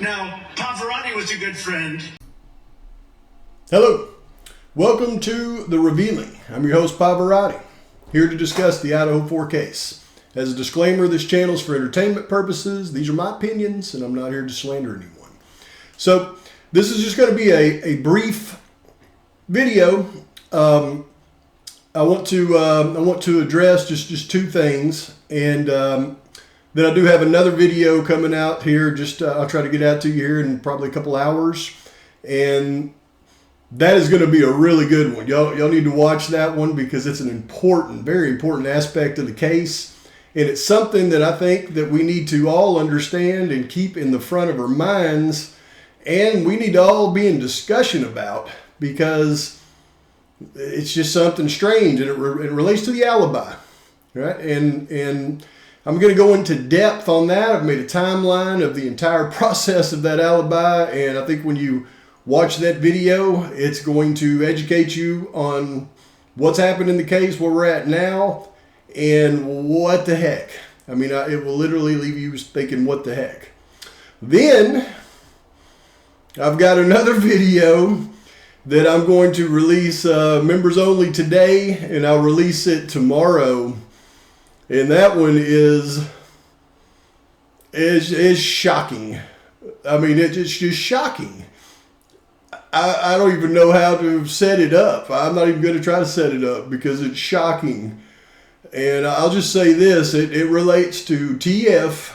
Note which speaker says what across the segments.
Speaker 1: Now, Pavoratii was a good friend.
Speaker 2: Hello, welcome to The Revealing. I'm your host, Pavoratii, here to discuss the Idaho 4 case. As a disclaimer, this channel is for entertainment purposes. These are my opinions, and I'm not here to slander anyone. So, this is just going to be a brief video. I want to address just two things, and then I do have another video coming out here. I'll try to get out to you here in probably a couple hours, and that is going to be a really good one. Y'all need to watch that one because it's an important, very important aspect of the case, and it's something that I think that we need to all understand and keep in the front of our minds, and we need to all be in discussion about, because it's just something strange, and it relates to the alibi, right? And I'm going to go into depth on that. I've made a timeline of the entire process of that alibi, and I think when you watch that video, it's going to educate you on what's happened in the case, where we're at now, and what the heck. I mean, it will literally leave you thinking, what the heck. Then, I've got another video that I'm going to release members only today, and I'll release it tomorrow. And that one is shocking. I mean, it's just shocking. I don't even know how to set it up. I'm not even going to try to set it up because it's shocking. And I'll just say this, it relates to TF,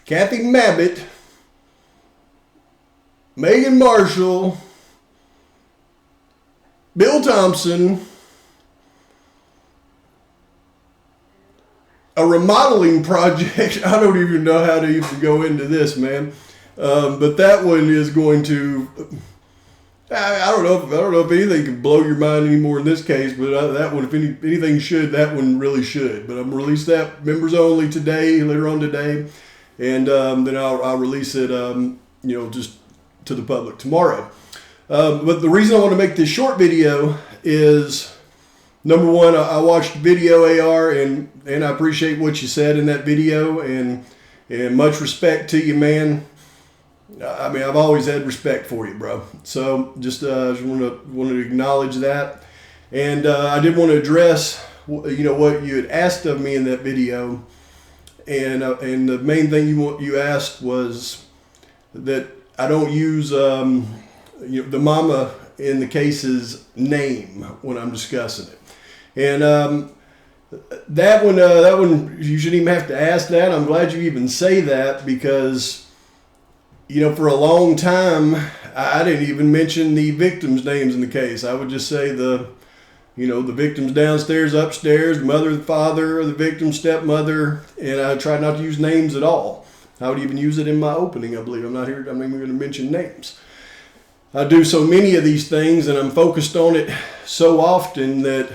Speaker 2: Kathy Mabbitt, Megan Marshall, Bill Thompson, a remodeling project. I don't even know how to even go into this, man. But that one is going to, I don't know if anything can blow your mind anymore in this case, but that one, if anything should, that one really should. But I'm going to release that members only today, later on today. And then I'll release it, just to the public tomorrow. But the reason I want to make this short video is, number one, I watched video AR, and I appreciate what you said in that video, and much respect to you, man. I mean, I've always had respect for you, bro. So just wanted to acknowledge that, and I did want to address what you had asked of me in that video, and the main thing you asked was that I don't use the mama in the case's name when I'm discussing it. And that one, you shouldn't even have to ask that. I'm glad you even say that, because, for a long time, I didn't even mention the victims' names in the case. I would just say the victims downstairs, upstairs, mother, father, the victim, stepmother, and I tried not to use names at all. I would even use it in my opening, I believe. I'm not even going to mention names. I do so many of these things, and I'm focused on it so often that,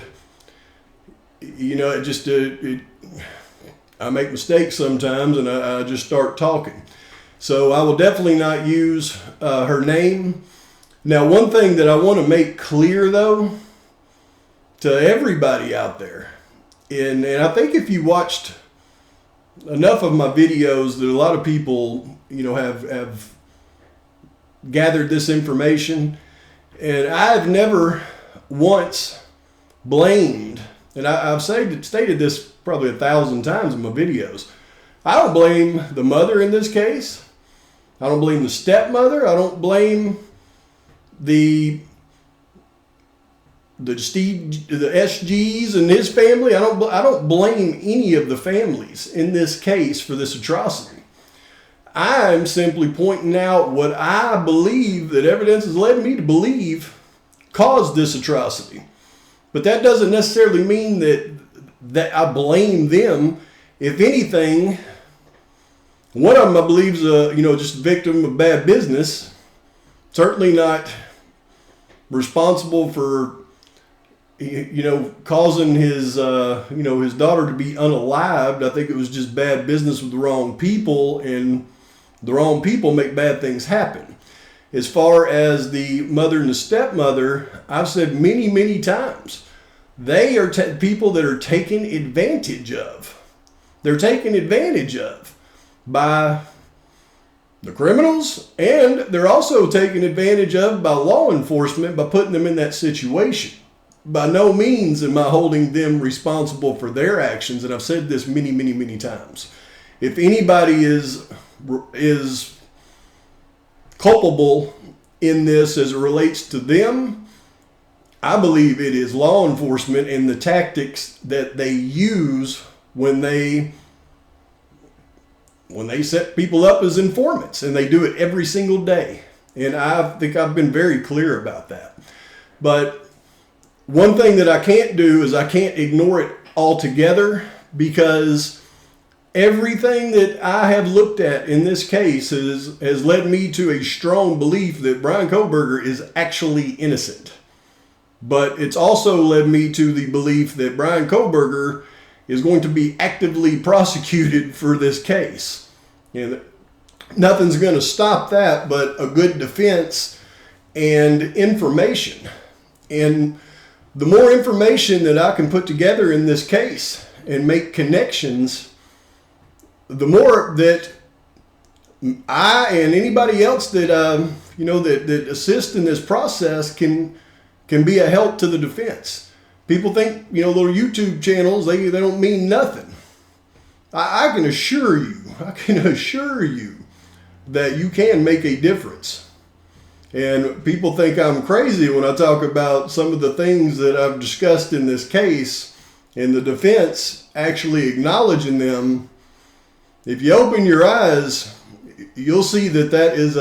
Speaker 2: I make mistakes sometimes, and I just start talking. So I will definitely not use her name. Now, one thing that I want to make clear, though, to everybody out there, and I think if you watched enough of my videos, that a lot of people, have gathered this information, and I've never once blamed, and I've stated this probably 1,000 times in my videos, I don't blame the mother in this case. I don't blame the stepmother. I don't blame the SGs and his family. I don't blame any of the families in this case for this atrocity. I'm simply pointing out what I believe that evidence has led me to believe caused this atrocity. But that doesn't necessarily mean that I blame them. If anything, one of them I believe is just a victim of bad business. Certainly not responsible for causing his his daughter to be unalived. I think it was just bad business with the wrong people, and the wrong people make bad things happen. As far as the mother and the stepmother, I've said many, many times They are people that are taken advantage of. They're taken advantage of by the criminals, and they're also taken advantage of by law enforcement by putting them in that situation. By no means am I holding them responsible for their actions, and I've said this many, many, many times. If anybody is culpable in this as it relates to them, I believe it is law enforcement and the tactics that they use when they set people up as informants, and they do it every single day. And I think I've been very clear about that. But one thing that I can't do is I can't ignore it altogether, because everything that I have looked at in this case has led me to a strong belief that Bryan Kohberger is actually innocent. But it's also led me to the belief that Bryan Kohberger is going to be actively prosecuted for this case. And nothing's going to stop that but a good defense and information. And the more information that I can put together in this case and make connections, the more that I and anybody else that that assist in this process can be a help to the defense. People think, little YouTube channels, they don't mean nothing. I can assure you that you can make a difference. And people think I'm crazy when I talk about some of the things that I've discussed in this case, and the defense actually acknowledging them. If you open your eyes, you'll see that is,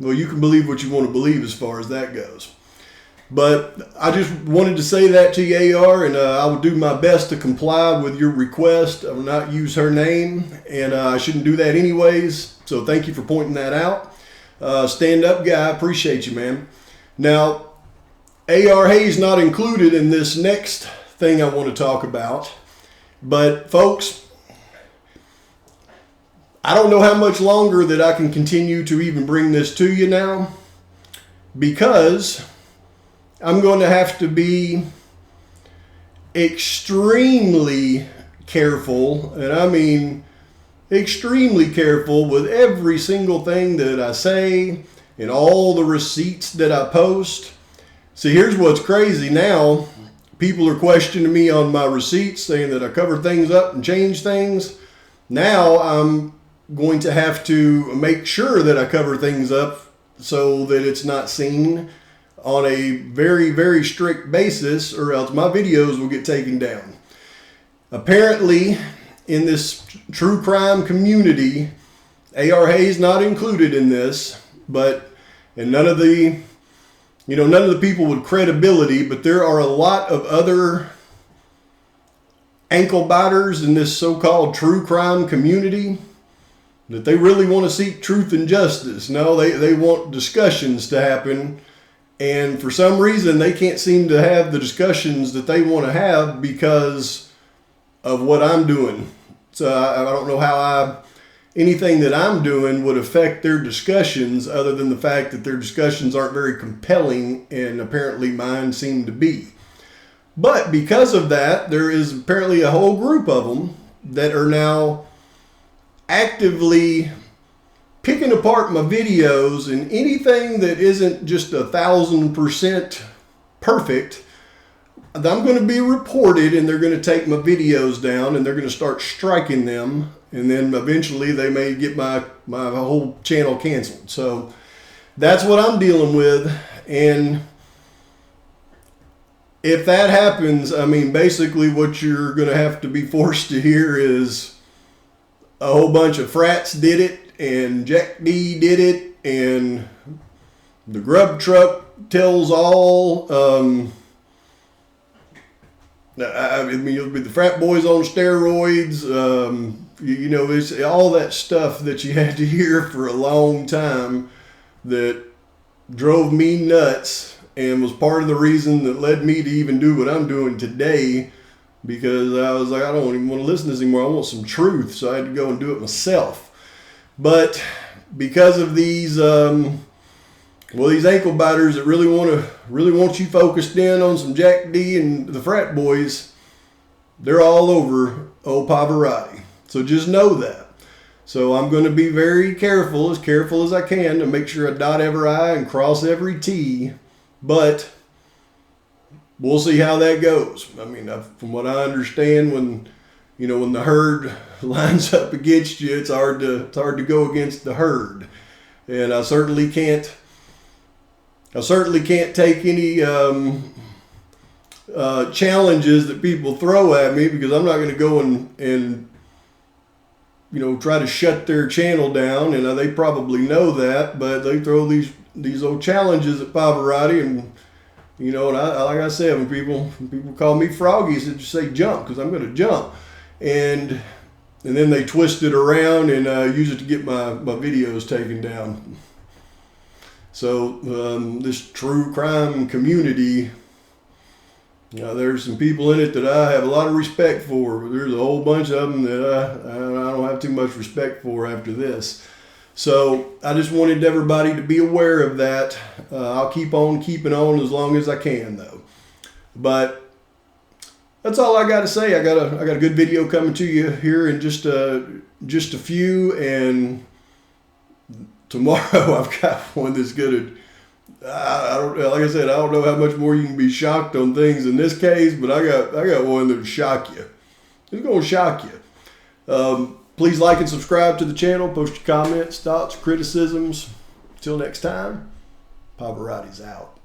Speaker 2: you can believe what you want to believe as far as that goes. But I just wanted to say that to you, AR, and I will do my best to comply with your request. I will not use her name, and I shouldn't do that anyways. So thank you for pointing that out. Stand up guy, appreciate you, man. Now, AR Hayes not included in this next thing I want to talk about. But folks, I don't know how much longer that I can continue to even bring this to you now, because I'm going to have to be extremely careful, and I mean extremely careful with every single thing that I say and all the receipts that I post. See, here's what's crazy now. People are questioning me on my receipts, saying that I cover things up and change things. Now I'm going to have to make sure that I cover things up so that it's not seen on a very, very strict basis, or else my videos will get taken down. Apparently, in this true crime community, AR Hayes not included in this, and none of the people with credibility, but there are a lot of other ankle biters in this so-called true crime community that they really want to seek truth and justice. No, they want discussions to happen. And for some reason, they can't seem to have the discussions that they want to have because of what I'm doing. So I don't know how anything that I'm doing would affect their discussions, other than the fact that their discussions aren't very compelling, and apparently mine seem to be. But because of that, there is apparently a whole group of them that are now actively picking apart my videos, and anything that isn't just 1,000% perfect, I'm going to be reported, and they're going to take my videos down, and they're going to start striking them, and then eventually they may get my whole channel canceled. So that's what I'm dealing with. And if that happens, I mean, basically what you're going to have to be forced to hear is a whole bunch of frats did it, and Jack D did it, and the grub truck tells all. I mean, it'll be the frat boys on steroids. It's all that stuff that you had to hear for a long time that drove me nuts and was part of the reason that led me to even do what I'm doing today, because I was like, I don't even want to listen to this anymore. I want some truth. So I had to go and do it myself. But because of these Well, these ankle biters that really want you focused in on some Jack D and the frat boys, they're all over old Pavoratii. So just know that. So I'm going to be very careful as I can, to make sure I dot every I and cross every T. But we'll see how that goes. I mean, from what I understand, when the herd lines up against you, it's hard to go against the herd. And I certainly can't take any challenges that people throw at me, because I'm not going to go and try to shut their channel down, and they probably know that. But they throw these old challenges at Pavoratii, and and like I said, when people call me Froggy, I just say jump, because I'm going to jump, and then they twist it around and use it to get my videos taken down. So this true crime community, there's some people in it that I have a lot of respect for, but there's a whole bunch of them that I don't have too much respect for after this. So I just wanted everybody to be aware of that. I'll keep on keeping on as long as I can, though. But that's all I got to say. I got a good video coming to you here in just a few, and tomorrow I've got one that's gonna. Like I said, I don't know how much more you can be shocked on things in this case, but I got one that'll shock you. It's gonna shock you. Please like and subscribe to the channel. Post your comments, thoughts, criticisms. Till next time, Pavaratii's out.